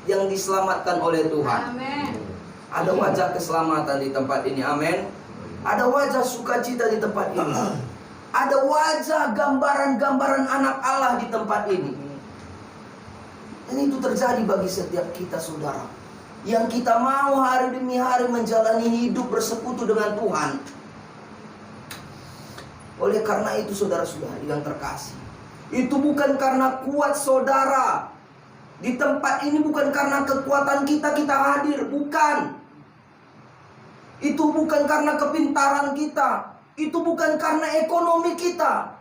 yang diselamatkan oleh Tuhan. Amin. Ada wajah keselamatan di tempat ini, amin. Ada wajah sukacita di tempat ini. Ada wajah gambaran-gambaran anak Allah di tempat ini. Dan itu terjadi bagi setiap kita, saudara, yang kita mau hari demi hari menjalani hidup bersekutu dengan Tuhan. Oleh karena itu, saudara-saudari yang terkasih, itu bukan karena kuat saudara di tempat ini, bukan karena kekuatan kita hadir, bukan. Itu bukan karena kepintaran kita, itu bukan karena ekonomi kita,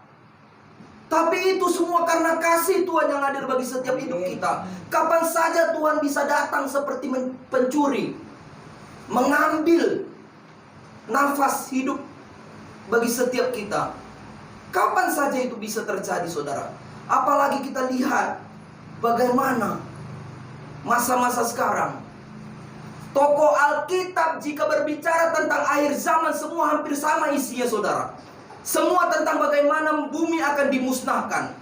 tapi itu semua karena kasih Tuhan yang hadir bagi setiap hidup kita. Kapan saja Tuhan bisa datang seperti pencuri, mengambil nafas hidup bagi setiap kita. Kapan saja itu bisa terjadi, saudara. Apalagi kita lihat bagaimana masa-masa sekarang. Tokoh Alkitab jika berbicara tentang akhir zaman, semua hampir sama isinya, saudara. Semua tentang bagaimana bumi akan dimusnahkan.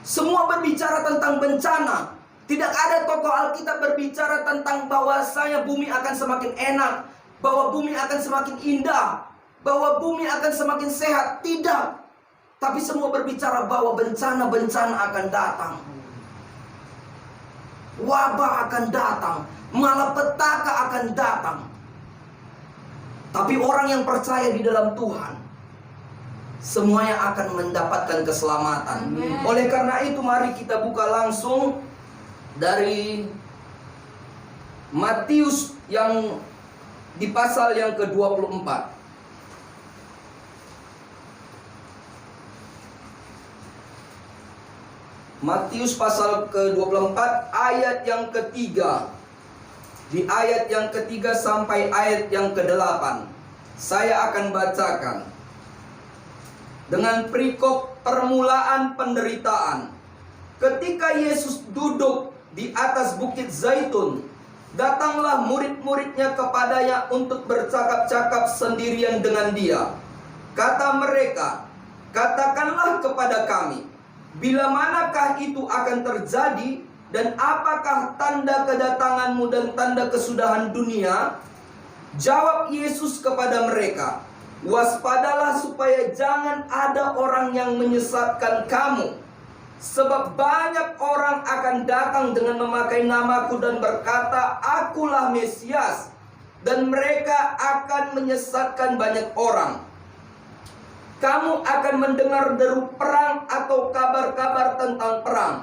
Semua berbicara tentang bencana. Tidak ada tokoh Alkitab berbicara tentang bahwasanya bumi akan semakin enak, bahwa bumi akan semakin indah, bahwa bumi akan semakin sehat. Tidak. Tapi semua berbicara bahwa bencana-bencana akan datang. Wabah akan datang, malapetaka akan datang. Tapi orang yang percaya di dalam Tuhan, semuanya akan mendapatkan keselamatan. Amen. Oleh karena itu, mari kita buka langsung dari Matius yang di pasal yang ke-24. Matius pasal ke-24 ayat yang ketiga. Di ayat yang ketiga sampai ayat yang ke-8 saya akan bacakan. Dengan perikop permulaan penderitaan. Ketika Yesus duduk di atas bukit Zaitun, datanglah murid-muridnya kepadanya untuk bercakap-cakap sendirian dengan dia. Kata mereka, "Katakanlah kepada kami, bila manakah itu akan terjadi, dan apakah tanda kedatanganmu dan tanda kesudahan dunia?" Jawab Yesus kepada mereka, "Waspadalah supaya jangan ada orang yang menyesatkan kamu. Sebab banyak orang akan datang dengan memakai namaku dan berkata, 'Akulah Mesias,' dan mereka akan menyesatkan banyak orang. Kamu akan mendengar deru perang atau kabar-kabar tentang perang.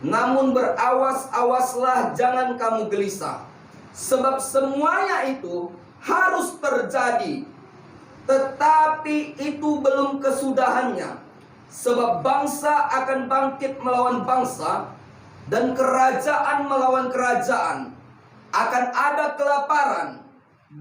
Namun berawas-awaslah, jangan kamu gelisah. Sebab semuanya itu harus terjadi, tetapi itu belum kesudahannya. Sebab bangsa akan bangkit melawan bangsa, dan kerajaan melawan kerajaan. Akan ada kelaparan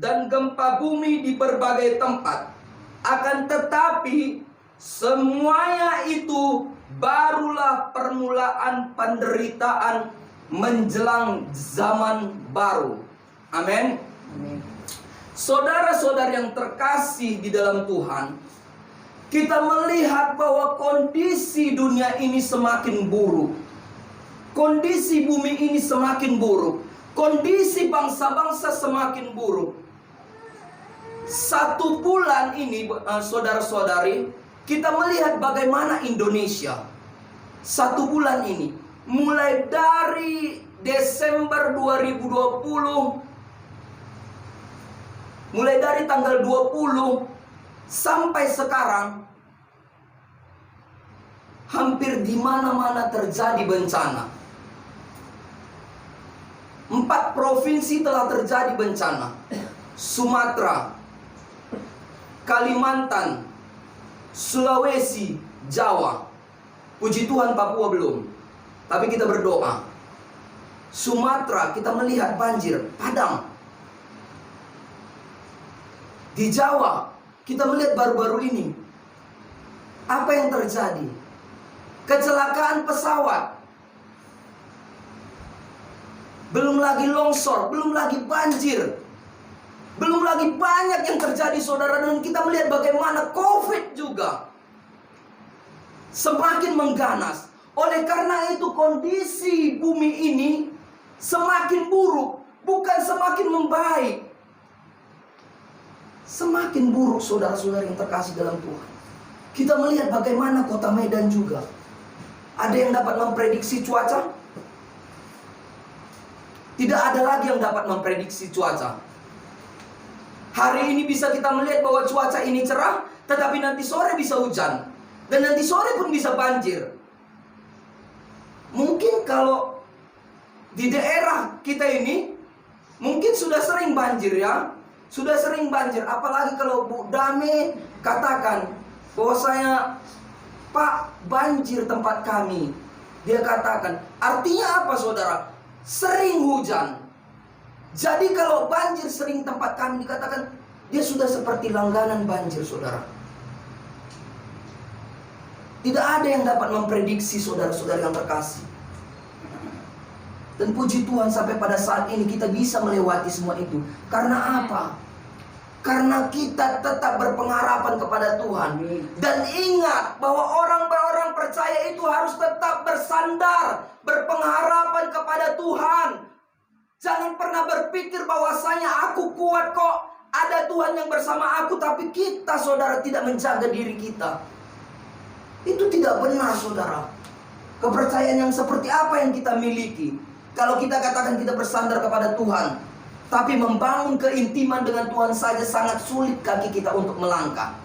dan gempa bumi di berbagai tempat. Akan tetapi semuanya itu barulah permulaan penderitaan menjelang zaman baru." Amin. Saudara-saudara yang terkasih di dalam Tuhan, kita melihat bahwa kondisi dunia ini semakin buruk. Kondisi bumi ini semakin buruk. Kondisi bangsa-bangsa semakin buruk. 1 bulan ini, saudara-saudari, kita melihat bagaimana Indonesia 1 bulan ini, mulai dari Desember 2020, mulai dari tanggal 20 sampai sekarang, hampir di mana-mana terjadi bencana. 4 provinsi telah terjadi bencana. Sumatera, Kalimantan, Sulawesi, Jawa. Puji Tuhan Papua belum. Tapi kita berdoa. Sumatera kita melihat banjir, padam. Di Jawa kita melihat baru-baru ini, apa yang terjadi? Kecelakaan pesawat. Belum lagi longsor, belum lagi banjir, belum lagi banyak yang terjadi, saudara. Dan kita melihat bagaimana COVID juga semakin mengganas. Oleh karena itu, kondisi bumi ini semakin buruk, bukan semakin membaik. Semakin buruk, saudara-saudara yang terkasih dalam Tuhan. Kita melihat bagaimana kota Medan juga. Ada yang dapat memprediksi cuaca? Tidak ada lagi yang dapat memprediksi cuaca. Hari ini bisa kita melihat bahwa cuaca ini cerah, tetapi nanti sore bisa hujan. Dan nanti sore pun bisa banjir. Mungkin kalau di daerah kita ini, mungkin sudah sering banjir ya. Sudah sering banjir. Apalagi kalau Bu Dame katakan bahwasanya, Pak, banjir tempat kami. Dia katakan, artinya apa saudara? Sering hujan. Jadi kalau banjir sering tempat kami, dikatakan dia sudah seperti langganan banjir, saudara. Tidak ada yang dapat memprediksi, saudara-saudara yang terkasih. Dan puji Tuhan sampai pada saat ini kita bisa melewati semua itu. Karena apa? Karena kita tetap berpengharapan kepada Tuhan. Dan ingat bahwa orang-orang percaya itu harus tetap bersandar, berpengharapan kepada Tuhan. Jangan pernah berpikir bahwasanya aku kuat kok, ada Tuhan yang bersama aku, tapi kita, saudara, tidak menjaga diri kita. Itu tidak benar, saudara. Kepercayaan yang seperti apa yang kita miliki? Kalau kita katakan kita bersandar kepada Tuhan, tapi membangun keintiman dengan Tuhan saja sangat sulit kaki kita untuk melangkah.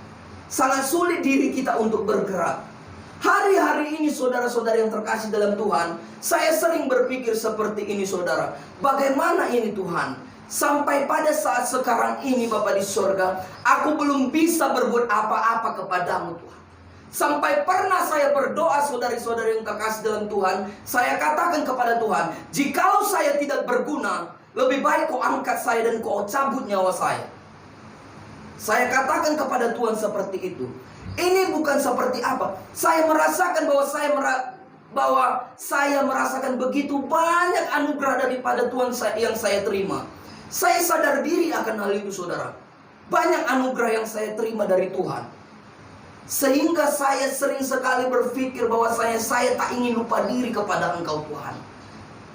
Sangat sulit diri kita untuk bergerak. Hari-hari ini saudara-saudara yang terkasih dalam Tuhan, saya sering berpikir seperti ini, saudara. Bagaimana ini Tuhan? Sampai pada saat sekarang ini Bapa di sorga, aku belum bisa berbuat apa-apa kepadamu Tuhan. Sampai pernah saya berdoa, saudari-saudari yang terkasih dalam Tuhan, saya katakan kepada Tuhan, jikalau saya tidak berguna, lebih baik kau angkat saya dan kau cabut nyawa saya. Saya katakan kepada Tuhan seperti itu. Ini bukan seperti apa. Saya merasakan bahwa saya merasakan begitu banyak anugerah daripada Tuhan yang saya terima. Saya sadar diri akan hal itu, saudara. Banyak anugerah yang saya terima dari Tuhan. Sehingga saya sering sekali berpikir bahwa saya tak ingin lupa diri kepada Engkau Tuhan.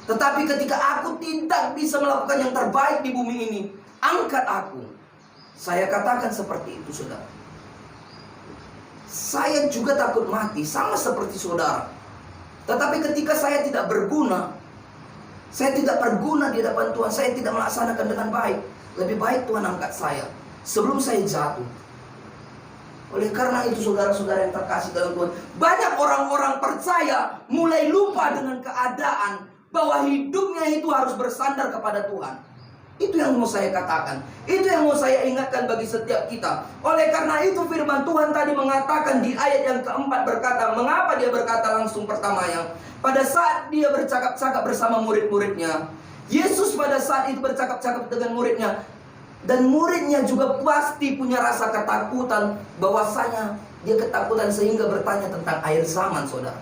Tetapi ketika aku tidak bisa melakukan yang terbaik di bumi ini, angkat aku. Saya katakan seperti itu, saudara. Saya juga takut mati, sama seperti saudara. Tetapi ketika saya tidak berguna, saya tidak berguna di hadapan Tuhan, saya tidak melaksanakan dengan baik, lebih baik Tuhan angkat saya sebelum saya jatuh. Oleh karena itu, saudara-saudara yang terkasih dalam Tuhan, banyak orang-orang percaya mulai lupa dengan keadaan bahwa hidupnya itu harus bersandar kepada Tuhan. Itu yang mau saya katakan, itu yang mau saya ingatkan bagi setiap kita. Oleh karena itu firman Tuhan tadi mengatakan di ayat yang keempat berkata, mengapa dia berkata langsung pertamanya? Pada saat dia bercakap-cakap bersama murid-muridnya, Yesus pada saat itu bercakap-cakap dengan muridnya, dan muridnya juga pasti punya rasa ketakutan, bahwasanya dia ketakutan sehingga bertanya tentang akhir zaman, saudara.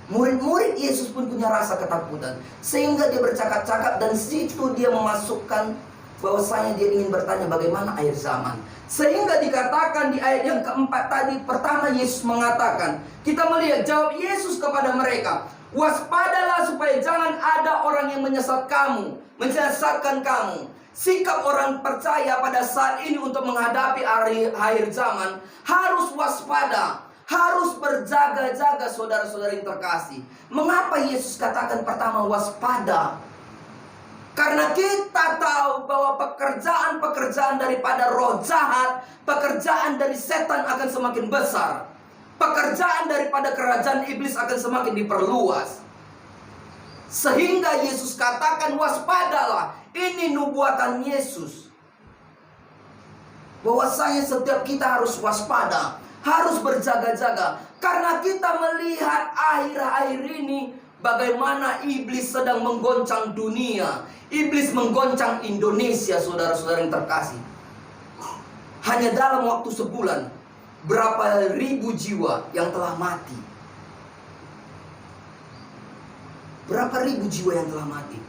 Murid-murid Yesus pun punya rasa ketakutan, sehingga dia bercakap-cakap, dan situ dia memasukkan bahwasanya dia ingin bertanya bagaimana akhir zaman. Sehingga dikatakan di ayat yang keempat tadi, pertama Yesus mengatakan, kita melihat jawab Yesus kepada mereka, waspadalah supaya jangan ada orang yang menyesatkan kamu. Sikap orang percaya pada saat ini untuk menghadapi akhir zaman harus waspada, harus berjaga-jaga, saudara-saudara yang terkasih. Mengapa Yesus katakan pertama waspada? Karena kita tahu bahwa pekerjaan-pekerjaan daripada roh jahat, pekerjaan dari setan akan semakin besar. Pekerjaan daripada kerajaan iblis akan semakin diperluas. Sehingga Yesus katakan waspadalah. Ini nubuatan Yesus, bahwasanya setiap kita harus waspada, harus berjaga-jaga. Karena kita melihat akhir-akhir ini bagaimana iblis sedang menggoncang dunia. Iblis menggoncang Indonesia, saudara-saudara yang terkasih. Hanya dalam waktu sebulan, berapa ribu jiwa yang telah mati. Berapa ribu jiwa yang telah mati.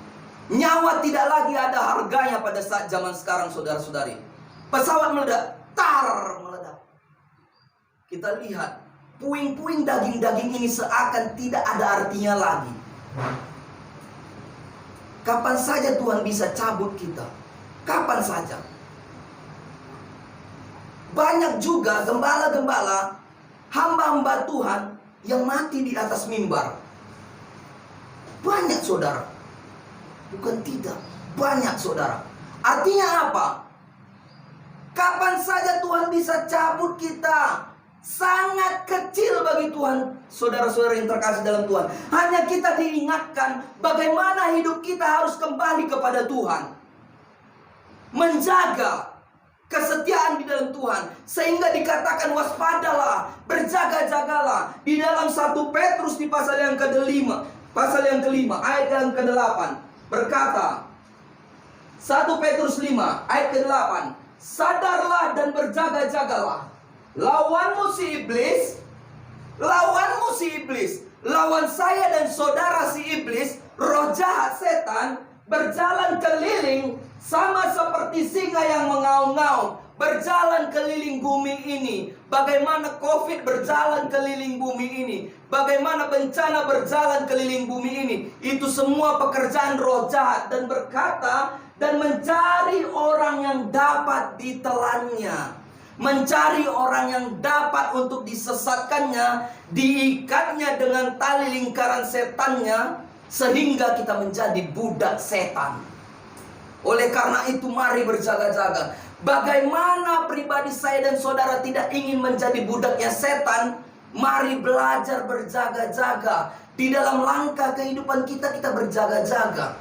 Nyawa tidak lagi ada harganya pada saat zaman sekarang, saudara-saudari. Pesawat meledak, meledak. Kita lihat, puing-puing daging-daging ini seakan tidak ada artinya lagi. Kapan saja Tuhan bisa cabut kita. Kapan saja. Banyak juga gembala-gembala, hamba-hamba Tuhan yang mati di atas mimbar. Banyak saudara. Bukan tidak, banyak saudara. Artinya apa? Kapan saja Tuhan bisa cabut kita. Sangat kecil bagi Tuhan, saudara-saudara yang terkasih dalam Tuhan. Hanya kita diingatkan bagaimana hidup kita harus kembali kepada Tuhan. Menjaga kesetiaan di dalam Tuhan. Sehingga dikatakan waspadalah, berjaga-jagalah. Di dalam 1 Petrus di pasal yang kelima, ayat yang ke-8 berkata, 1 Petrus 5 ayat ke-8, sadarlah dan berjaga-jagalah. Lawanmu si iblis, lawan saya dan saudara si iblis, roh jahat setan, berjalan keliling sama seperti singa yang mengaum-ngaum, berjalan keliling bumi ini. Bagaimana COVID berjalan keliling bumi ini, bagaimana bencana berjalan keliling bumi ini. Itu semua pekerjaan roh jahat, dan berkata, dan mencari orang yang dapat ditelannya, mencari orang yang dapat untuk disesatkannya, diikatnya dengan tali lingkaran setannya, sehingga kita menjadi budak setan. Oleh karena itu mari berjaga-jaga. Bagaimana pribadi saya dan saudara tidak ingin menjadi budaknya setan? Mari belajar berjaga-jaga. Di dalam langkah kehidupan kita, kita berjaga-jaga.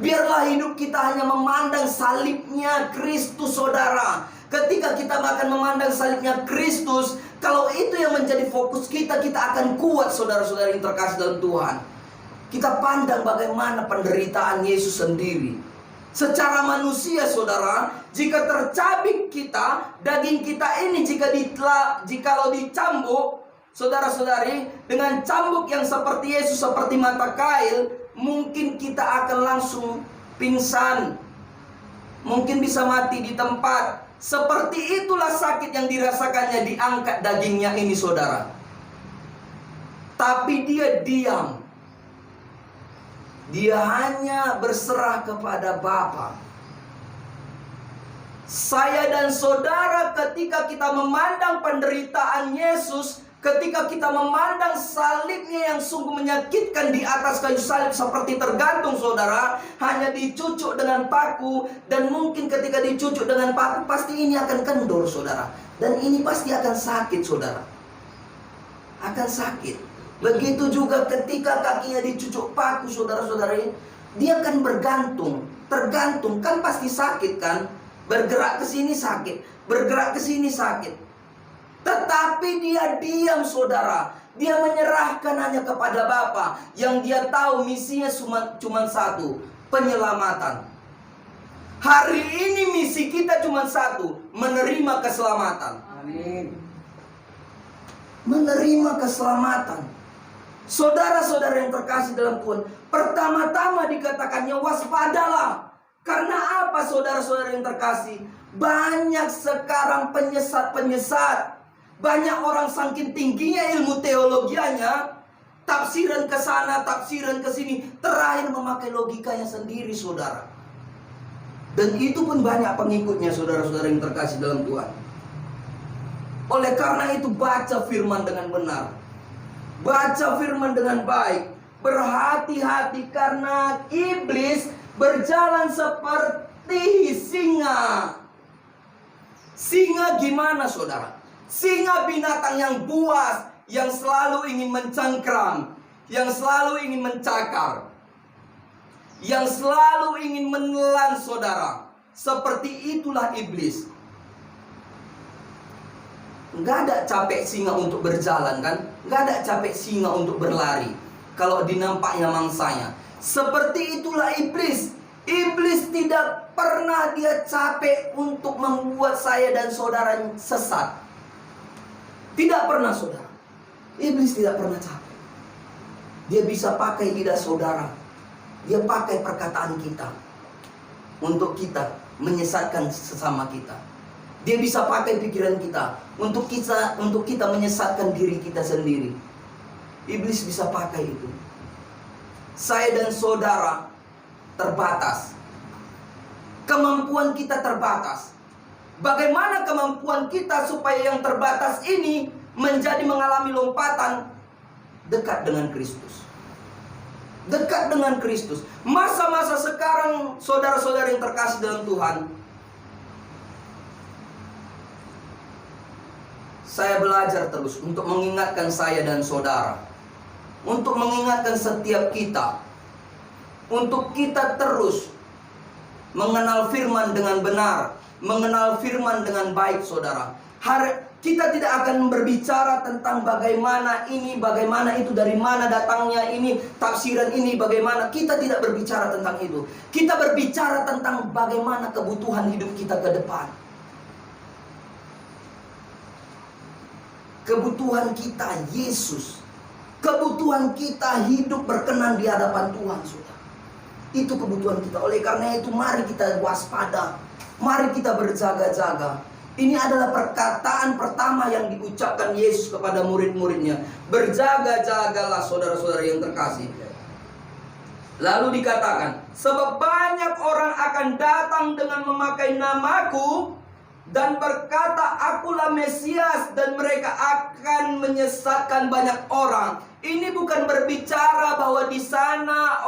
Biarlah hidup kita hanya memandang salibnya Kristus, saudara. Ketika kita akan memandang salibnya Kristus, kalau itu yang menjadi fokus kita, kita akan kuat, saudara-saudara yang terkasih dalam Tuhan. Kita pandang bagaimana penderitaan Yesus sendiri. Secara manusia, saudara, jika tercabik kita, daging kita ini jikalau dicambuk, saudara-saudari, dengan cambuk yang seperti Yesus, seperti mata kail, mungkin kita akan langsung pingsan, mungkin bisa mati di tempat. Seperti itulah sakit yang dirasakannya diangkat dagingnya ini, saudara. Tapi dia diam. Dia hanya berserah kepada Bapa. Saya dan saudara, ketika kita memandang penderitaan Yesus, ketika kita memandang salibnya yang sungguh menyakitkan di atas kayu salib, seperti tergantung, saudara, hanya dicucuk dengan paku, dan mungkin ketika dicucuk dengan paku pasti ini akan kendor, saudara, dan ini pasti akan sakit, saudara, akan sakit. Begitu juga ketika kakinya dicucuk paku, saudara-saudari, dia akan tergantung, kan pasti sakit kan, bergerak ke sini sakit, bergerak ke sini sakit. Tetapi dia diam, saudara. Dia menyerahkan hanya kepada Bapa, yang dia tahu misinya cuma satu, penyelamatan. Hari ini misi kita cuma satu, menerima keselamatan. Amin. Menerima keselamatan. Saudara-saudara yang terkasih dalam Tuhan, pertama-tama dikatakannya waspadalah. Karena apa, saudara-saudara yang terkasih? Banyak sekarang penyesat-penyesat. Banyak orang saking tingginya ilmu teologianya, tafsiran ke sana, tafsiran ke sini, terakhir memakai logikanya sendiri, saudara. Dan itu pun banyak pengikutnya, saudara-saudara yang terkasih dalam Tuhan. Oleh karena itu, baca firman dengan benar. Baca firman dengan baik. Berhati-hati karena iblis berjalan seperti singa. Singa gimana, saudara? Singa binatang yang buas, yang selalu ingin mencengkram, yang selalu ingin mencakar, yang selalu ingin menelan, saudara. Seperti itulah iblis. Nggak ada capek singa untuk berjalan, kan? Nggak ada capek singa untuk berlari kalau dinampaknya mangsanya. Seperti itulah iblis. Iblis tidak pernah dia capek untuk membuat saya dan saudara sesat. Tidak pernah, saudara. Iblis tidak pernah capek. Dia bisa pakai lidah saudara, dia pakai perkataan kita untuk kita menyesatkan sesama kita. Dia bisa pakai pikiran kita untuk kita menyesatkan diri kita sendiri. Iblis bisa pakai itu. Saya dan saudara terbatas. Kemampuan kita terbatas. Bagaimana kemampuan kita supaya yang terbatas ini menjadi mengalami lompatan dekat dengan Kristus? Dekat dengan Kristus. Masa-masa sekarang, saudara-saudara yang terkasih dalam Tuhan, saya belajar terus untuk mengingatkan saya dan saudara, untuk mengingatkan setiap kita, untuk kita terus mengenal firman dengan benar, mengenal firman dengan baik, saudara. Kita tidak akan berbicara tentang bagaimana ini, bagaimana itu, dari mana datangnya ini, tafsiran ini bagaimana. Kita tidak berbicara tentang itu. Kita berbicara tentang bagaimana kebutuhan hidup kita ke depan. Kebutuhan kita Yesus. Kebutuhan kita hidup berkenan di hadapan Tuhan, saudara. Itu kebutuhan kita. Oleh karena itu, mari kita waspada. Mari kita berjaga-jaga. Ini adalah perkataan pertama yang diucapkan Yesus kepada murid-muridnya. Berjaga-jagalah, saudara-saudara yang terkasih. Lalu dikatakan, sebab banyak orang akan datang dengan memakai namaku dan berkata, akulah Mesias, dan mereka akan menyesatkan banyak orang. Ini bukan berbicara bahwa di sana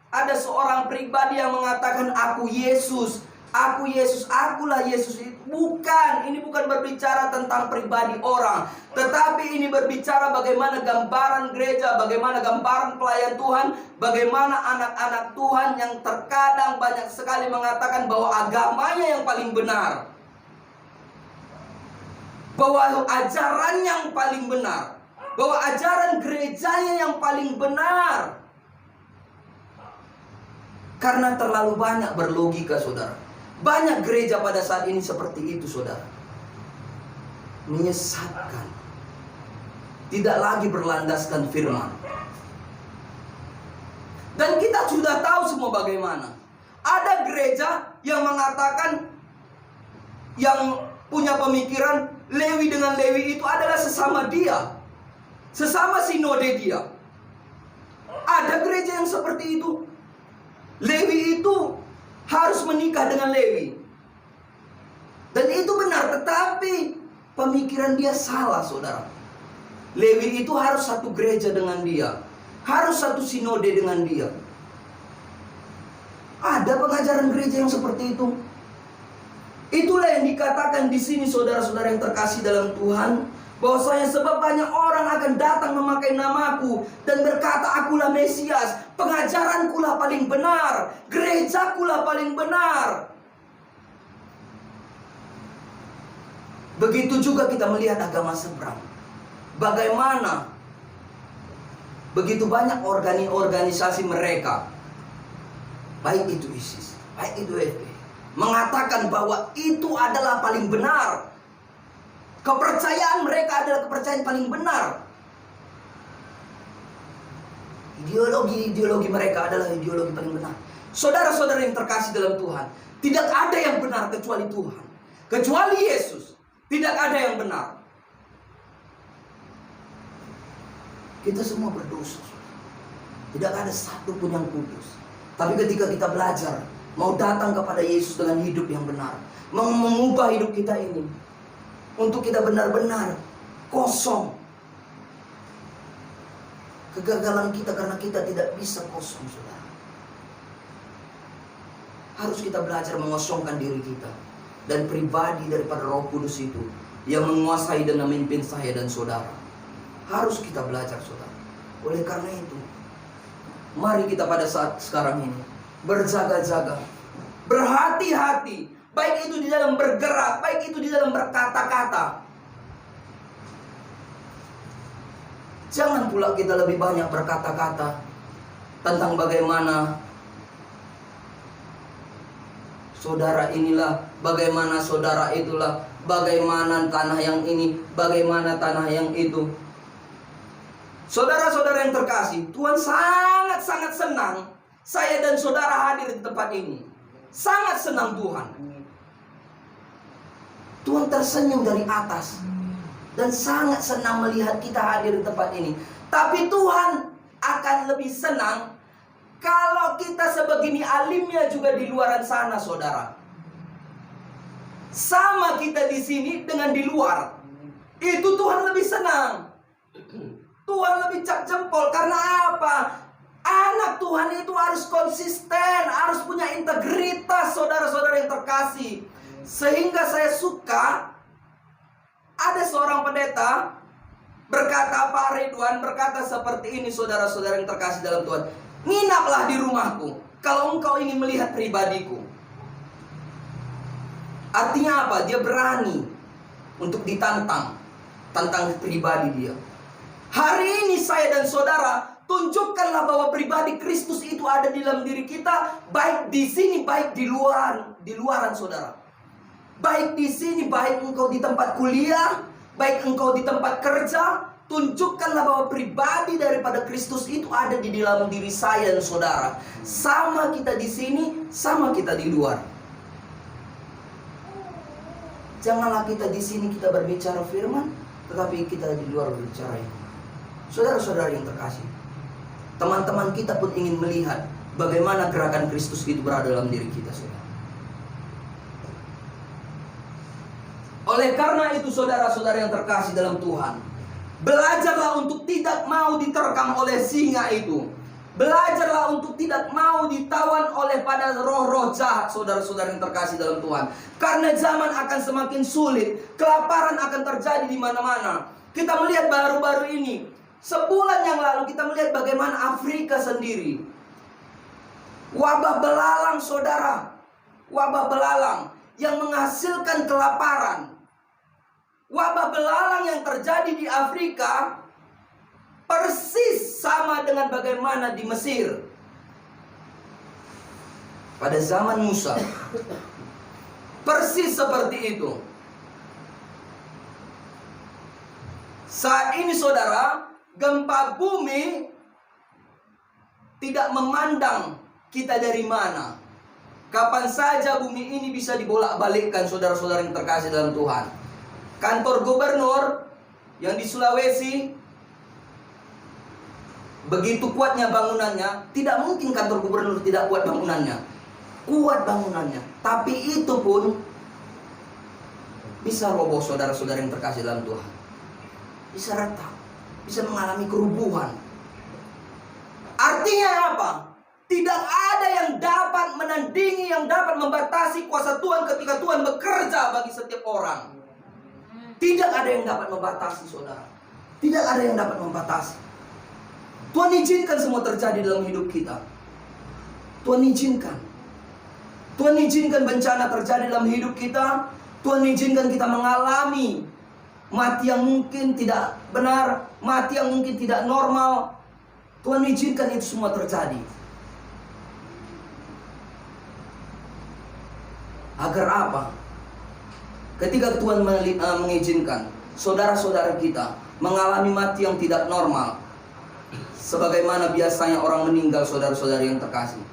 ada seorang pribadi yang mengatakan, aku Yesus, akulah Yesus. Bukan, ini bukan berbicara tentang pribadi orang, tetapi ini berbicara bagaimana gambaran gereja, bagaimana gambaran pelayan Tuhan, bagaimana anak-anak Tuhan yang terkadang banyak sekali mengatakan bahwa agamanya yang paling benar, bahwa ajaran yang paling benar, bahwa ajaran gerejanya yang paling benar. Karena terlalu banyak berlogika, saudara. Banyak gereja pada saat ini seperti itu, saudara. Menyesatkan. Tidak lagi berlandaskan firman. Dan kita sudah tahu semua bagaimana. Ada gereja yang mengatakan, yang punya pemikiran Lewi dengan Lewi itu adalah sesama dia, sesama sinode dia. Ada gereja yang seperti itu. Lewi itu harus menikah dengan Lewi. Dan itu benar, tetapi pemikiran dia salah, saudara. Lewi itu harus satu gereja dengan dia, harus satu sinode dengan dia. Ada pengajaran gereja yang seperti itu. Itulah yang dikatakan di sini, saudara-saudara yang terkasih dalam Tuhan, bahwasanya sebab banyak orang akan datang memakai namaku dan berkata, akulah Mesias, pengajarankulah paling benar, gerejakulah paling benar. Begitu juga kita melihat agama seberang. Bagaimana begitu banyak organisasi mereka, baik itu ISIS, baik itu FPI, mengatakan bahwa itu adalah paling benar. Kepercayaan mereka adalah kepercayaan paling benar. Ideologi mereka adalah ideologi paling benar. Saudara-saudara yang terkasih dalam Tuhan, tidak ada yang benar kecuali Tuhan, kecuali Yesus. Tidak ada yang benar. Kita semua berdosa. Tidak ada satu pun yang kudus. Tapi ketika kita belajar mau datang kepada Yesus dengan hidup yang benar, mau mengubah hidup kita ini, untuk kita benar-benar kosong. Kegagalan kita karena kita tidak bisa kosong, saudara. Harus kita belajar mengosongkan diri kita. Dan pribadi daripada Roh Kudus itu yang menguasai dan memimpin saya dan saudara. Harus kita belajar, saudara. Oleh karena itu, mari kita pada saat sekarang ini berjaga-jaga, berhati-hati. Baik itu di dalam bergerak, baik itu di dalam berkata-kata. Jangan pula kita lebih banyak berkata-kata tentang bagaimana saudara inilah, bagaimana saudara itulah, bagaimana tanah yang ini, bagaimana tanah yang itu. Saudara-saudara yang terkasih, Tuhan sangat-sangat senang saya dan saudara hadir di tempat ini. Sangat senang Tuhan. Tuhan tersenyum dari atas dan sangat senang melihat kita hadir di tempat ini. Tapi Tuhan akan lebih senang kalau kita sebegini alimnya juga di luaran sana, saudara. Sama kita di sini dengan di luar. Itu Tuhan lebih senang. Tuhan lebih cap jempol. Karena apa? Anak Tuhan itu harus konsisten, harus punya integritas, saudara-saudara yang terkasih. Sehingga saya suka ada seorang pendeta berkata, Pak Ridwan berkata seperti ini, saudara-saudara yang terkasih dalam Tuhan. Nginaplah di rumahku kalau engkau ingin melihat pribadiku. Artinya apa? Dia berani untuk ditantang, tantang pribadi dia. Hari ini saya dan saudara, tunjukkanlah bahwa pribadi Kristus itu ada di dalam diri kita, baik di sini, baik di luaran saudara. Baik di sini, baik engkau di tempat kuliah, baik engkau di tempat kerja, tunjukkanlah bahwa pribadi daripada Kristus itu ada di dalam diri saya dan saudara. Sama kita di sini, sama kita di luar. Janganlah kita di sini kita berbicara firman, tetapi kita di luar berbicara itu. Saudara-saudara yang terkasih, teman-teman kita pun ingin melihat bagaimana gerakan Kristus itu berada dalam diri kita, saudara. Oleh karena itu, saudara-saudara yang terkasih dalam Tuhan, belajarlah untuk tidak mau diterkam oleh singa itu. Belajarlah untuk tidak mau ditawan oleh pada roh-roh jahat, saudara-saudara yang terkasih dalam Tuhan. Karena zaman akan semakin sulit, kelaparan akan terjadi di mana-mana. Kita melihat baru-baru ini, sebulan yang lalu kita melihat bagaimana Afrika sendiri, wabah belalang, saudara. Wabah belalang yang menghasilkan kelaparan. Wabah belalang yang terjadi di Afrika persis sama dengan bagaimana di Mesir pada zaman Musa. Persis seperti itu. Saat ini, saudara, gempa bumi tidak memandang kita dari mana. Kapan saja bumi ini bisa dibolak-balikkan, saudara-saudara yang terkasih dalam Tuhan. Kantor gubernur yang di Sulawesi, begitu kuatnya bangunannya, tidak mungkin kantor gubernur tidak kuat bangunannya. Kuat bangunannya, tapi itu pun bisa roboh, saudara-saudara yang terkasih dalam Tuhan. Bisa retak, bisa mengalami kerubuhan. Artinya apa? Tidak ada yang dapat menandingi, yang dapat membatasi kuasa Tuhan ketika Tuhan bekerja bagi setiap orang. Tidak ada yang dapat membatasi, saudara. Tidak ada yang dapat membatasi. Tuhan izinkan semua terjadi dalam hidup kita. Tuhan izinkan. Tuhan izinkan bencana terjadi dalam hidup kita. Tuhan izinkan kita mengalami mati yang mungkin tidak benar, mati yang mungkin tidak normal. Tuhan izinkan itu semua terjadi. Agar apa? Ketika Tuhan mengizinkan saudara-saudara kita mengalami mati yang tidak normal, sebagaimana biasanya orang meninggal, saudara-saudara yang terkasih,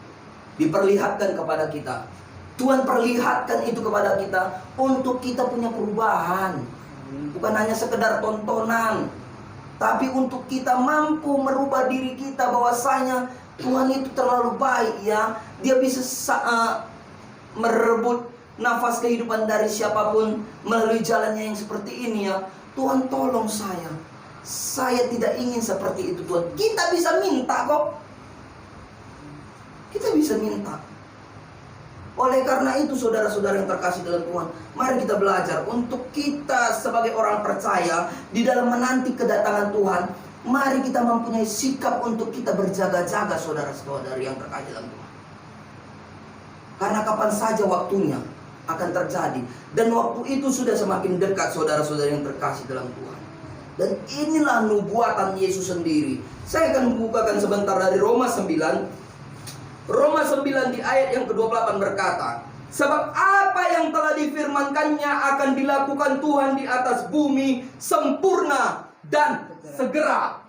diperlihatkan kepada kita. Tuhan perlihatkan itu kepada kita untuk kita punya perubahan. Bukan hanya sekedar tontonan, tapi untuk kita mampu merubah diri kita bahwasanya Tuhan itu terlalu baik, ya. Dia bisa merebut nafas kehidupan dari siapapun melalui jalannya yang seperti ini, ya. Tuhan, tolong saya. Saya tidak ingin seperti itu, Tuhan. Kita bisa minta kok. Kita bisa minta. Oleh karena itu, saudara-saudara yang terkasih dalam Tuhan, mari kita belajar untuk kita sebagai orang percaya di dalam menanti kedatangan Tuhan. Mari kita mempunyai sikap untuk kita berjaga-jaga, saudara-saudara yang terkasih dalam Tuhan. Karena kapan saja waktunya akan terjadi, dan waktu itu sudah semakin dekat, saudara-saudara yang terkasih dalam Tuhan. Dan inilah nubuatan Yesus sendiri. Saya akan membukakan sebentar dari Roma 9. Roma 9 di ayat yang ke-28 berkata, sebab apa yang telah difirmankannya akan dilakukan Tuhan di atas bumi sempurna dan segera.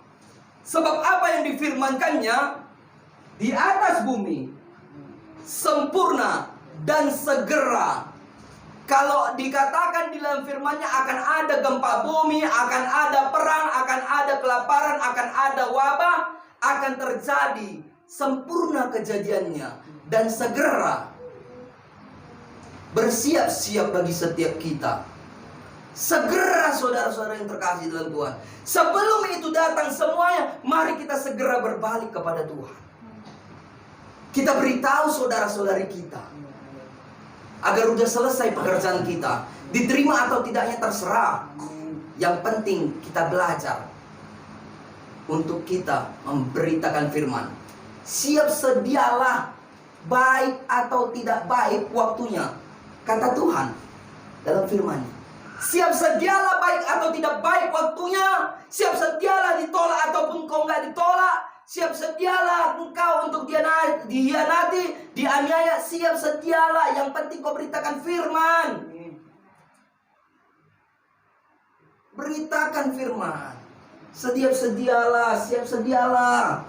Sebab apa yang difirmankannya di atas bumi sempurna dan segera. Kalau dikatakan di dalam firman-Nya akan ada gempa bumi, akan ada perang, akan ada kelaparan, akan ada wabah, akan terjadi sempurna kejadiannya, dan segera bersiap-siap bagi setiap kita. Segera saudara-saudara yang terkasih dalam Tuhan. Sebelum itu datang semuanya, mari kita segera berbalik kepada Tuhan. Kita beritahu saudara-saudari kita, agar udah selesai pekerjaan kita. Diterima atau tidaknya terserah. Yang penting kita belajar untuk kita memberitakan firman. Siap sedialah, baik atau tidak baik waktunya, kata Tuhan dalam firman-Nya. Siap sedialah baik atau tidak baik waktunya. Siap sedialah ditolak ataupun kau nggak ditolak. Siap sedialah engkau untuk dihianati, dianiaya. Siap sedialah, yang penting kau beritakan firman. Beritakan firman. Sedialah, siap sedialah.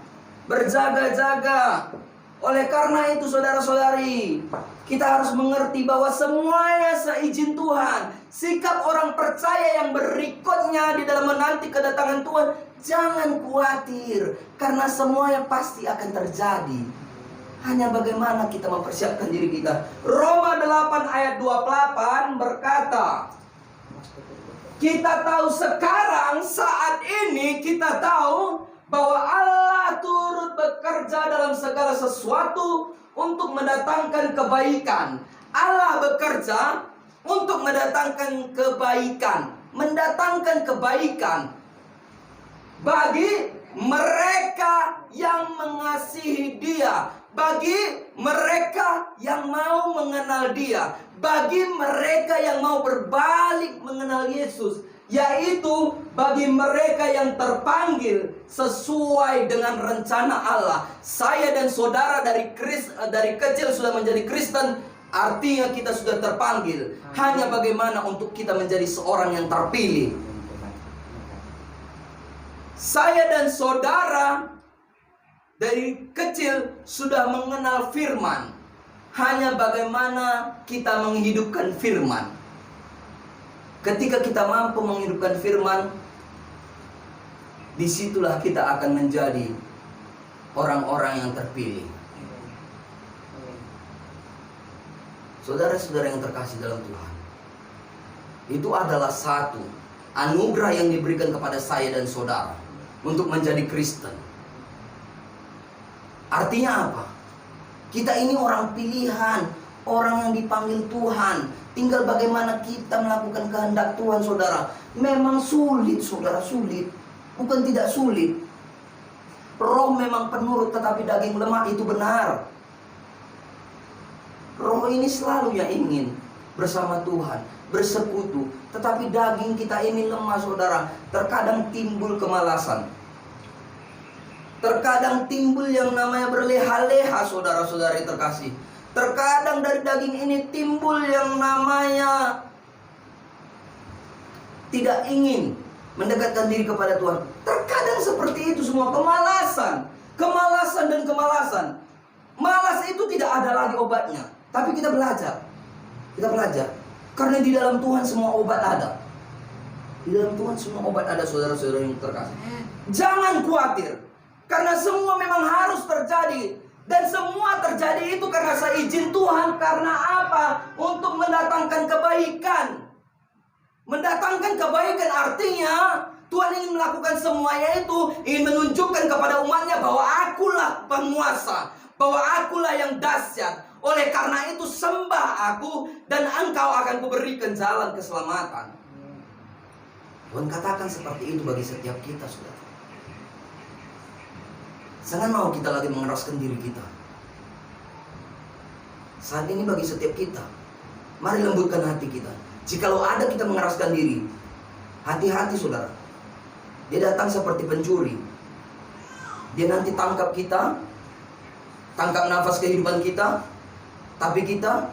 Berjaga-jaga. Oleh karena itu saudara-saudari, kita harus mengerti bahwa semuanya seizin Tuhan. Sikap orang percaya yang berikutnya di dalam menanti kedatangan Tuhan, jangan khawatir, karena semuanya pasti akan terjadi. Hanya bagaimana kita mempersiapkan diri kita. Roma 8 ayat 28 berkata, kita tahu sekarang, saat ini kita tahu bahwa Allah turut bekerja dalam segala sesuatu untuk mendatangkan kebaikan. Allah bekerja untuk mendatangkan kebaikan. Mendatangkan kebaikan bagi mereka yang mengasihi Dia, bagi mereka yang mau mengenal Dia, bagi mereka yang mau berbalik mengenal Yesus, yaitu bagi mereka yang terpanggil sesuai dengan rencana Allah. Saya dan saudara dari kecil sudah menjadi Kristen, artinya kita sudah terpanggil. Hanya bagaimana untuk kita menjadi seorang yang terpilih. Saya dan saudara dari kecil sudah mengenal firman. Hanya bagaimana kita menghidupkan firman. Ketika kita mampu menghidupkan firman, disitulah kita akan menjadi orang-orang yang terpilih. Saudara-saudara yang terkasih dalam Tuhan, itu adalah satu anugerah yang diberikan kepada saya dan saudara untuk menjadi Kristen. Artinya apa? Kita ini orang pilihan, orang yang dipanggil Tuhan. Tinggal bagaimana kita melakukan kehendak Tuhan, saudara. Memang sulit, saudara, sulit. Bukan tidak sulit. Roh memang penurut, tetapi daging lemah, itu benar. Roh ini selalu yang ingin bersama Tuhan, bersekutu. Tetapi daging kita ini lemah, saudara. Terkadang timbul kemalasan. Terkadang timbul yang namanya berleha-leha, saudara-saudari terkasih. Terkadang dari daging ini timbul yang namanya tidak ingin mendekatkan diri kepada Tuhan. Terkadang seperti itu semua, kemalasan. Kemalasan dan kemalasan. Malas itu tidak ada lagi obatnya. Tapi kita belajar. Kita belajar. Karena di dalam Tuhan semua obat ada. Di dalam Tuhan semua obat ada, saudara-saudara yang terkasih. Jangan khawatir. Karena semua memang harus terjadi. Dan semua terjadi itu karena seizin Tuhan. Karena apa? Untuk mendatangkan kebaikan. Mendatangkan kebaikan artinya Tuhan ingin melakukan semuanya itu, ingin menunjukkan kepada umatnya bahwa akulah penguasa, bahwa akulah yang dahsyat. Oleh karena itu sembah aku, dan engkau akan kuberikan jalan keselamatan. Tuhan katakan seperti itu bagi setiap kita, saudara. Jangan mau kita lagi mengeraskan diri kita. Saat ini bagi setiap kita, mari lembutkan hati kita. Jikalau ada kita mengeraskan diri, hati-hati, saudara. Dia datang seperti pencuri. Dia nanti tangkap kita, tangkap nafas kehidupan kita, tapi kita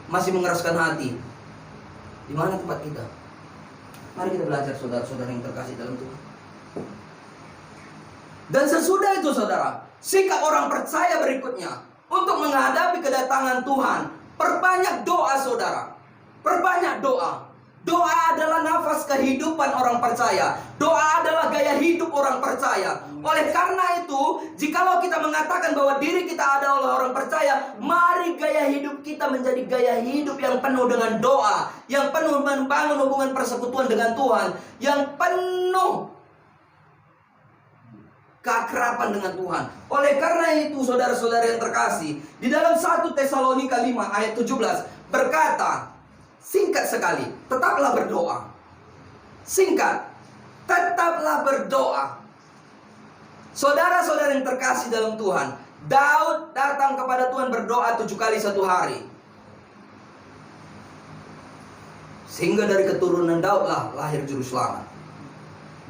masih mengeraskan hati. Di mana tempat kita? Mari kita belajar, saudara-saudara yang terkasih dalam Tuhan. Dan sesudah itu, saudara, sikap orang percaya berikutnya untuk menghadapi kedatangan Tuhan. Perbanyak doa, saudara. Perbanyak doa. Doa adalah nafas kehidupan orang percaya. Doa adalah gaya hidup orang percaya. Oleh karena itu, jikalau kita mengatakan bahwa diri kita adalah orang percaya, mari gaya hidup kita menjadi gaya hidup yang penuh dengan doa, yang penuh membangun hubungan persekutuan dengan Tuhan, yang penuh keakraban dengan Tuhan. Oleh karena itu, saudara-saudara yang terkasih, di dalam 1 Tesalonika 5 ayat 17 berkata, singkat sekali, tetaplah berdoa. Singkat, tetaplah berdoa. Saudara-saudara yang terkasih dalam Tuhan, Daud datang kepada Tuhan berdoa 7 kali satu hari. Sehingga dari keturunan Daud lah lahir juru selamat.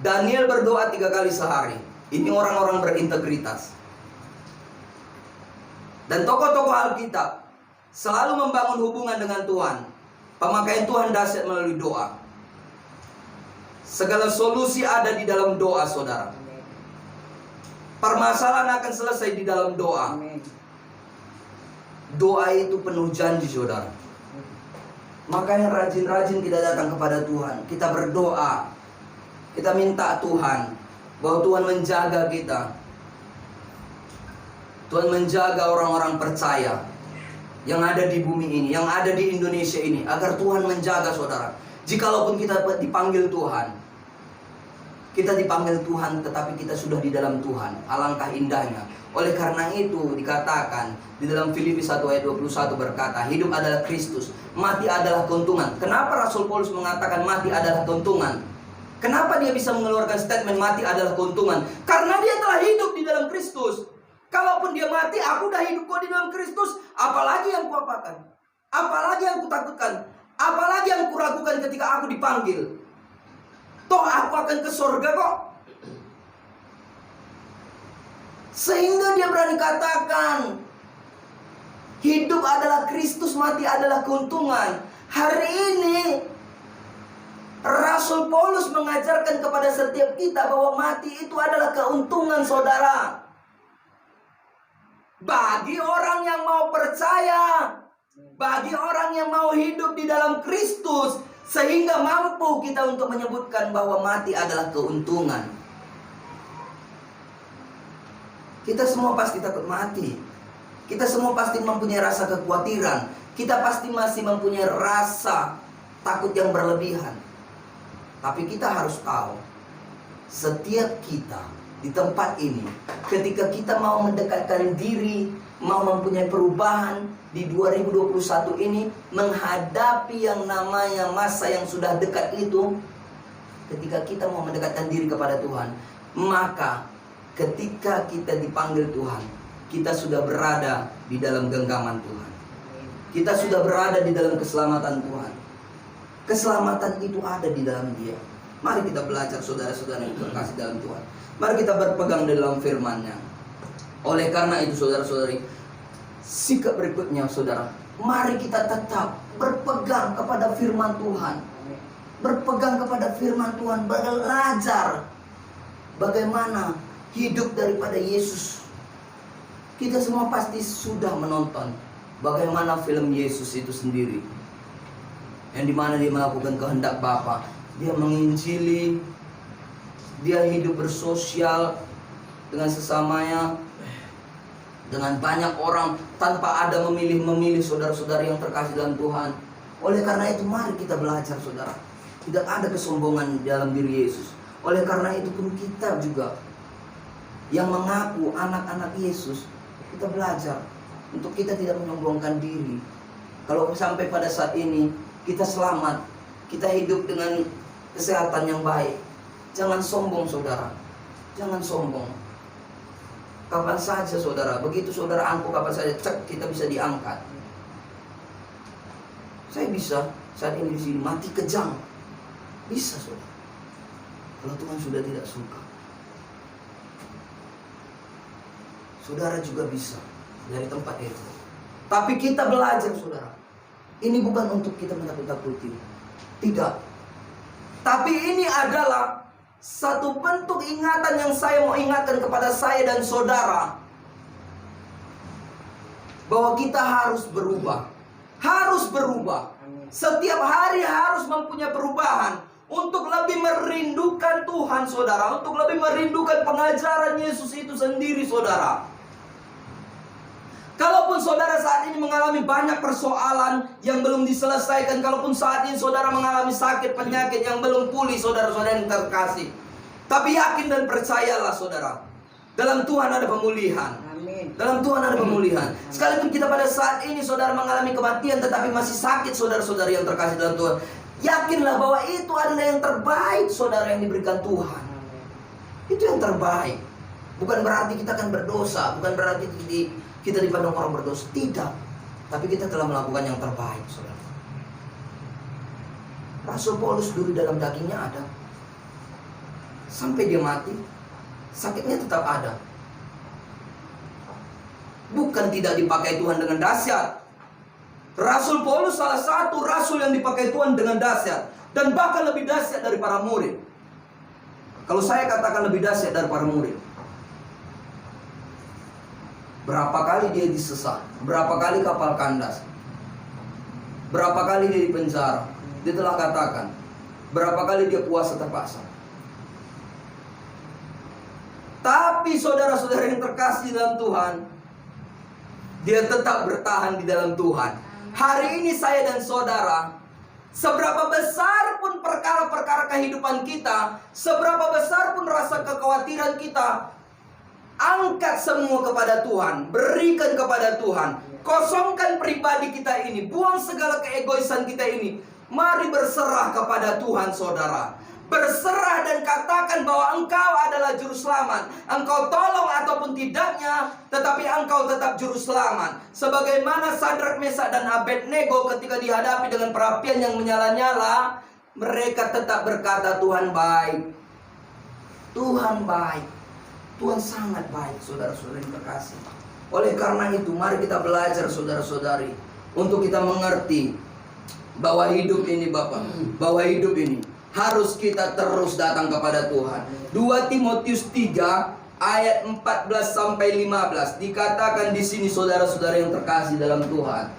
Daniel berdoa 3 kali sehari. Ini orang-orang berintegritas. Dan tokoh-tokoh Alkitab selalu membangun hubungan dengan Tuhan. Pemakaian Tuhan dahsyat melalui doa. Segala solusi ada di dalam doa, saudara. Permasalahan akan selesai di dalam doa. Doa itu penuh janji, saudara. Makanya rajin-rajin kita datang kepada Tuhan. Kita berdoa. Kita minta Tuhan bahwa Tuhan menjaga kita. Tuhan menjaga orang-orang percaya yang ada di bumi ini, yang ada di Indonesia ini, agar Tuhan menjaga, saudara. Jikalaupun kita dipanggil Tuhan, kita dipanggil Tuhan, tetapi kita sudah di dalam Tuhan. Alangkah indahnya. Oleh karena itu dikatakan di dalam Filipi 1 ayat 21 berkata, hidup adalah Kristus, mati adalah keuntungan. Kenapa Rasul Paulus mengatakan mati adalah keuntungan? Kenapa dia bisa mengeluarkan statement mati adalah keuntungan? Karena dia telah hidup di dalam Kristus. Kalaupun dia mati, aku udah hidup kok di dalam Kristus. Apalagi yang kuapakan? Apalagi yang kutakutkan? Apalagi yang kuragukan ketika aku dipanggil? Toh aku akan ke surga kok. Sehingga dia berani katakan, hidup adalah Kristus, mati adalah keuntungan. Hari ini Rasul Paulus mengajarkan kepada setiap kita bahwa mati itu adalah keuntungan, saudara. Bagi orang yang mau percaya, bagi orang yang mau hidup di dalam Kristus, sehingga mampu kita untuk menyebutkan bahwa mati adalah keuntungan. Kita semua pasti takut mati. Kita semua pasti mempunyai rasa kekhawatiran. Kita pasti masih mempunyai rasa takut yang berlebihan. Tapi kita harus tahu, setiap kita di tempat ini, ketika kita mau mendekatkan diri, mau mempunyai perubahan di 2021 ini, menghadapi yang namanya masa yang sudah dekat itu, ketika kita mau mendekatkan diri kepada Tuhan, maka ketika kita dipanggil Tuhan, kita sudah berada di dalam genggaman Tuhan. Kita sudah berada di dalam keselamatan Tuhan. Keselamatan itu ada di dalam Dia. Mari kita belajar, saudara-saudara yang terkasih dalam Tuhan. Mari kita berpegang di dalam firman-Nya. Oleh karena itu, saudara-saudari, sikap berikutnya, saudara, mari kita tetap berpegang kepada firman Tuhan. Berpegang kepada firman Tuhan, belajar bagaimana hidup daripada Yesus. Kita semua pasti sudah menonton bagaimana film Yesus itu sendiri, yang dimana dia melakukan kehendak Bapa. Dia menginjili, dia hidup bersosial dengan sesamanya, dengan banyak orang, tanpa ada memilih saudara-saudara yang terkasih dalam Tuhan. Oleh karena itu mari kita belajar, saudara. Tidak ada kesombongan dalam diri Yesus. Oleh karena itu pun kita juga yang mengaku anak-anak Yesus, kita belajar untuk kita tidak menyombongkan diri. Kalau sampai pada saat ini kita selamat, kita hidup dengan kesehatan yang baik, jangan sombong, saudara. Jangan sombong. Kapan saja, saudara, begitu saudara angkuh, kapan saja cek, kita bisa diangkat. Saya bisa saat ini di sini mati kejang, bisa, saudara. Kalau Tuhan sudah tidak suka, saudara juga bisa dari tempat itu. Tapi kita belajar, saudara. Ini bukan untuk kita menakut-takuti, tidak. Tapi ini adalah satu bentuk ingatan yang saya mau ingatkan kepada saya dan saudara, bahwa kita harus berubah. Harus berubah. Setiap hari harus mempunyai perubahan untuk lebih merindukan Tuhan, saudara. Untuk lebih merindukan pengajaran Yesus itu sendiri, saudara. Kalaupun saudara saat ini mengalami banyak persoalan yang belum diselesaikan, kalaupun saat ini saudara mengalami sakit, penyakit yang belum pulih, saudara-saudara yang terkasih, tapi yakin dan percayalah, saudara, dalam Tuhan ada pemulihan. Dalam Tuhan ada pemulihan. Sekalipun kita pada saat ini saudara mengalami kematian, tetapi masih sakit, saudara-saudari yang terkasih dalam Tuhan, yakinlah bahwa itu adalah yang terbaik, saudara, yang diberikan Tuhan. Itu yang terbaik. Bukan berarti kita akan berdosa, bukan berarti kita dipandang orang berdosa, tidak. Tapi kita telah melakukan yang terbaik, saudara. Rasul Paulus dulu dalam dagingnya ada, sampai dia mati, sakitnya tetap ada. Bukan tidak dipakai Tuhan dengan dahsyat. Rasul Paulus salah satu rasul yang dipakai Tuhan dengan dahsyat, dan bahkan lebih dahsyat dari para murid. Kalau saya katakan lebih dahsyat dari para murid. Berapa kali dia disesat, berapa kali kapal kandas, berapa kali dia dipenjara. Dia telah katakan, berapa kali dia puasa terpaksa. Tapi saudara-saudara yang terkasih dalam Tuhan, dia tetap bertahan di dalam Tuhan. Hari ini saya dan saudara, seberapa besar pun perkara-perkara kehidupan kita, seberapa besar pun rasa kekhawatiran kita, angkat semua kepada Tuhan, berikan kepada Tuhan. Kosongkan pribadi kita ini, buang segala keegoisan kita ini. Mari berserah kepada Tuhan, saudara. Berserah dan katakan bahwa engkau adalah juru selamat. Engkau tolong ataupun tidaknya, tetapi engkau tetap juru selamat. Sebagaimana Sadrak, Mesak, dan Abednego ketika dihadapi dengan perapian yang menyala-nyala, mereka tetap berkata, Tuhan baik. Tuhan baik. Tuhan sangat baik, saudara-saudara yang terkasih. Oleh karena itu, mari kita belajar, saudara-saudari, untuk kita mengerti bahwa hidup ini, Bapak, bahwa hidup ini harus kita terus datang kepada Tuhan. 2 Timotius 3 ayat 14 sampai 15 dikatakan di sini, saudara-saudara yang terkasih dalam Tuhan.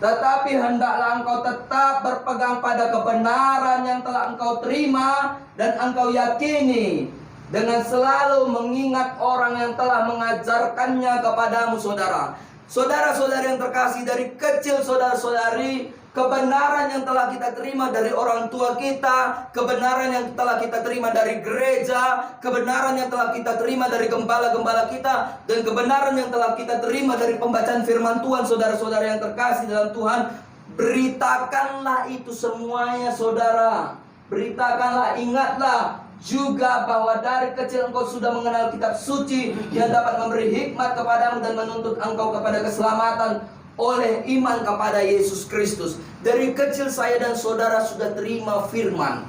Tetapi hendaklah engkau tetap berpegang pada kebenaran yang telah engkau terima dan engkau yakini, dengan selalu mengingat orang yang telah mengajarkannya kepadamu, saudara. Saudara-saudari yang terkasih, dari kecil saudara-saudari, kebenaran yang telah kita terima dari orang tua kita, kebenaran yang telah kita terima dari gereja, kebenaran yang telah kita terima dari gembala-gembala kita, dan kebenaran yang telah kita terima dari pembacaan firman Tuhan, saudara-saudara yang terkasih dalam Tuhan, beritakanlah itu semuanya, saudara. Beritakanlah, ingatlah juga bahwa dari kecil engkau sudah mengenal kitab suci yang dapat memberi hikmat kepadamu dan menuntut engkau kepada keselamatan oleh iman kepada Yesus Kristus. Dari kecil saya dan saudara sudah terima firman.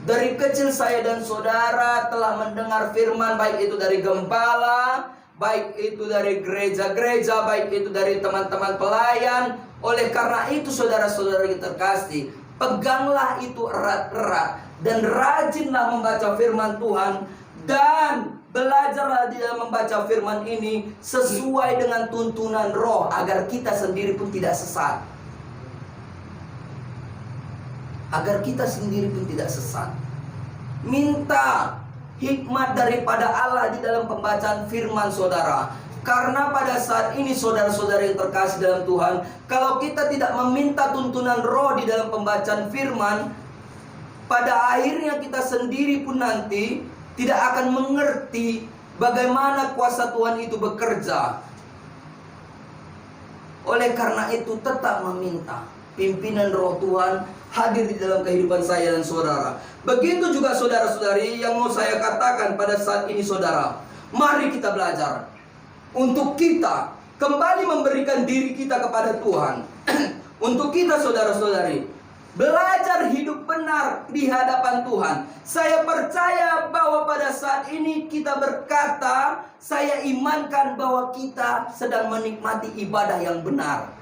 Dari kecil saya dan saudara telah mendengar firman, baik itu dari gembala, baik itu dari gereja-gereja, baik itu dari teman-teman pelayan. Oleh karena itu, saudara-saudara yang terkasih, peganglah itu erat-erat dan rajinlah membaca firman Tuhan, dan belajarlah di dalam membaca firman ini sesuai dengan tuntunan Roh, agar kita sendiri pun tidak sesat. Agar kita sendiri pun tidak sesat. Minta hikmat daripada Allah di dalam pembacaan firman, saudara. Karena pada saat ini, saudara-saudara yang terkasih dalam Tuhan, kalau kita tidak meminta tuntunan Roh di dalam pembacaan firman, pada akhirnya kita sendiri pun nanti tidak akan mengerti bagaimana kuasa Tuhan itu bekerja. Oleh karena itu, tetap meminta pimpinan Roh Tuhan hadir di dalam kehidupan saya dan saudara. Begitu juga saudara-saudari yang mau saya katakan pada saat ini, saudara. Mari kita belajar untuk kita kembali memberikan diri kita kepada Tuhan. Untuk kita, saudara-saudari, belajar hidup benar di hadapan Tuhan. Saya percaya bahwa pada saat ini kita berkata, saya imankan bahwa kita sedang menikmati ibadah yang benar.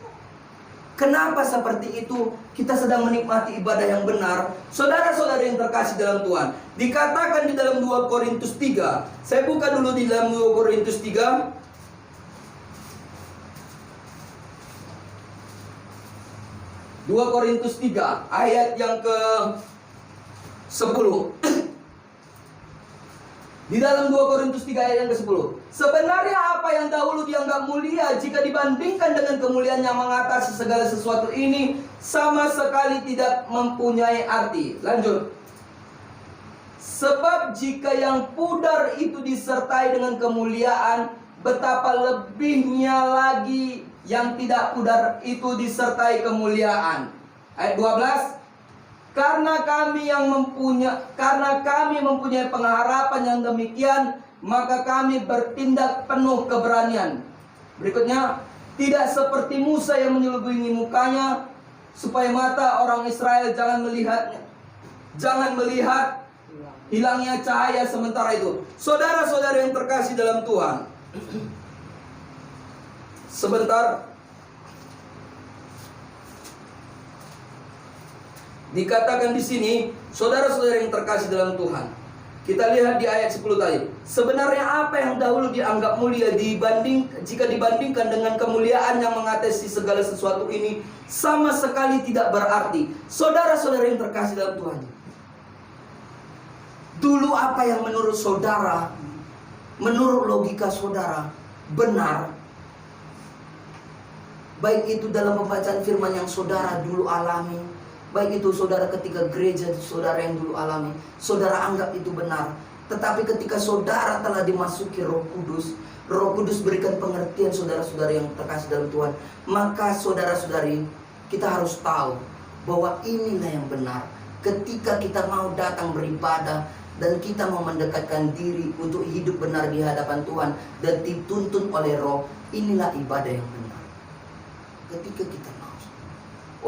Kenapa seperti itu? Kita sedang menikmati ibadah yang benar. Saudara-saudara yang terkasih dalam Tuhan, dikatakan di dalam 2 Korintus 3. Saya buka dulu di dalam 2 Korintus 3. 2 Korintus 3 ayat yang ke 10. Di dalam 2 Korintus 3 ayat yang ke 10. Sebenarnya apa yang dahulu dianggap mulia, jika dibandingkan dengan kemuliaan yang mengatasi segala sesuatu ini, sama sekali tidak mempunyai arti. Lanjut. Sebab jika yang pudar itu disertai dengan kemuliaan, betapa lebihnya lagi yang tidak pudar itu disertai kemuliaan. Ayat 12. Karena kami mempunyai pengharapan yang demikian, maka kami bertindak penuh keberanian. Berikutnya, tidak seperti Musa yang menyelubungi mukanya, supaya mata orang Israel jangan melihat hilangnya cahaya sementara itu. Saudara-saudara yang terkasih dalam Tuhan, sebentar. Dikatakan di sini, saudara-saudara yang terkasih dalam Tuhan. Kita lihat di ayat 10 tadi. Sebenarnya apa yang dahulu dianggap mulia jika dibandingkan dengan kemuliaan yang mengatasi segala sesuatu ini, sama sekali tidak berarti. Saudara-saudara yang terkasih dalam Tuhan. Dulu apa yang menurut saudara, menurut logika saudara, benar, baik itu dalam pembacaan firman yang saudara dulu alami, baik itu saudara ketika gereja saudara yang dulu alami, saudara anggap itu benar. Tetapi ketika saudara telah dimasuki Roh Kudus berikan pengertian saudara-saudara yang terkasih dalam Tuhan, maka saudara-saudari, kita harus tahu bahwa inilah yang benar. Ketika kita mau datang beribadah dan kita mau mendekatkan diri untuk hidup benar di hadapan Tuhan dan dituntun oleh Roh, inilah ibadah yang benar. Ketika kita mau.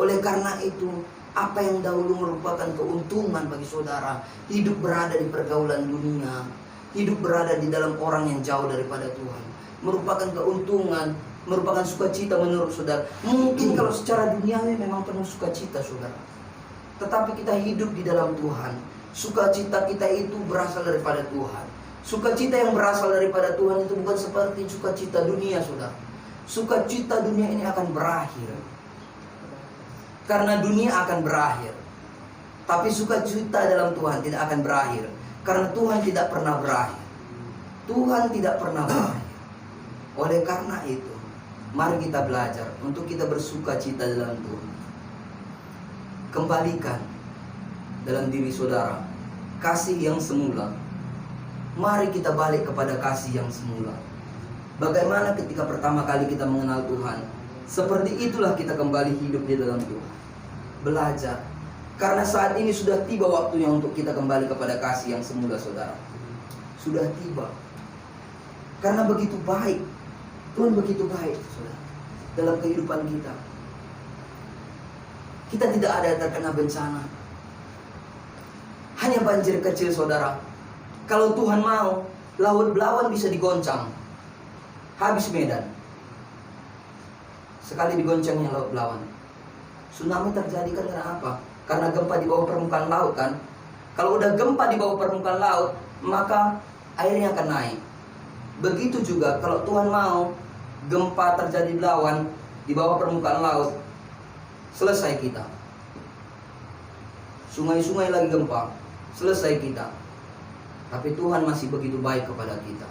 Oleh karena itu, apa yang dahulu merupakan keuntungan bagi saudara, hidup berada di pergaulan dunia, hidup berada di dalam orang yang jauh daripada Tuhan, merupakan keuntungan, merupakan sukacita menurut saudara. Mungkin kalau secara duniawi memang penuh sukacita saudara, tetapi kita hidup di dalam Tuhan, sukacita kita itu berasal daripada Tuhan. Sukacita yang berasal daripada Tuhan itu bukan seperti sukacita dunia saudara. Sukacita dunia ini akan berakhir, karena dunia akan berakhir. Tapi sukacita dalam Tuhan tidak akan berakhir, karena Tuhan tidak pernah berakhir. Tuhan tidak pernah berakhir. Oleh karena itu, mari kita belajar untuk kita bersukacita dalam Tuhan. Kembalikan dalam diri saudara kasih yang semula. Mari kita balik kepada kasih yang semula. Bagaimana ketika pertama kali kita mengenal Tuhan, seperti itulah kita kembali hidup di dalam Tuhan. Belajar. Karena saat ini sudah tiba waktunya untuk kita kembali kepada kasih yang semula saudara. Sudah tiba. Karena begitu baik. Tuhan begitu baik saudara, dalam kehidupan kita. Kita tidak ada terkena bencana. Hanya banjir kecil saudara. Kalau Tuhan mau, laut Belawan bisa digoncang. Habis Medan. Sekali digoncangnya laut Belawan. Tsunami terjadi kan karena apa? Karena gempa di bawah permukaan laut kan. Kalau udah gempa di bawah permukaan laut, maka airnya akan naik. Begitu juga kalau Tuhan mau gempa terjadi di Belawan di bawah permukaan laut, selesai kita. Sungai-sungai lagi gempa, selesai kita. Tapi Tuhan masih begitu baik kepada kita.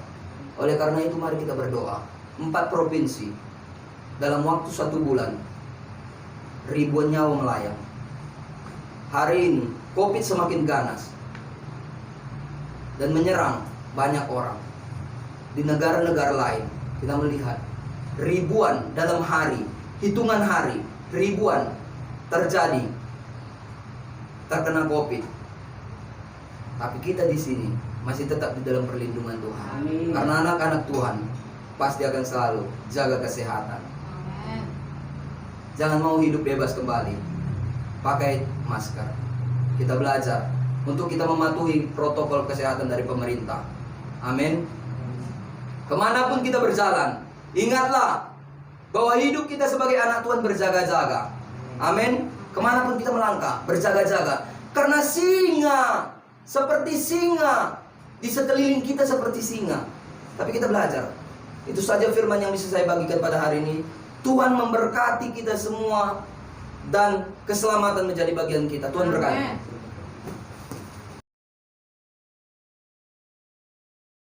Oleh karena itu mari kita berdoa. 4 provinsi dalam waktu 1 bulan, ribuan nyawa melayang. Hari ini COVID semakin ganas dan menyerang banyak orang. Di negara-negara lain kita melihat ribuan dalam hari, hitungan hari, ribuan terjadi terkena COVID. Tapi kita di sini masih tetap di dalam perlindungan Tuhan. Amin. Karena anak-anak Tuhan pasti akan selalu jaga kesehatan. Amin. Jangan mau hidup bebas kembali. Pakai masker. Kita belajar untuk kita mematuhi protokol kesehatan dari pemerintah. Amin. Kemanapun kita berjalan, ingatlah bahwa hidup kita sebagai anak Tuhan berjaga-jaga. Amin. Kemanapun kita melangkah, berjaga-jaga. Karena singa, seperti singa, di sekeliling kita seperti singa. Tapi kita belajar. Itu saja firman yang bisa saya bagikan pada hari ini. Tuhan memberkati kita semua. dan keselamatan menjadi bagian kita. Tuhan berkati. Amin.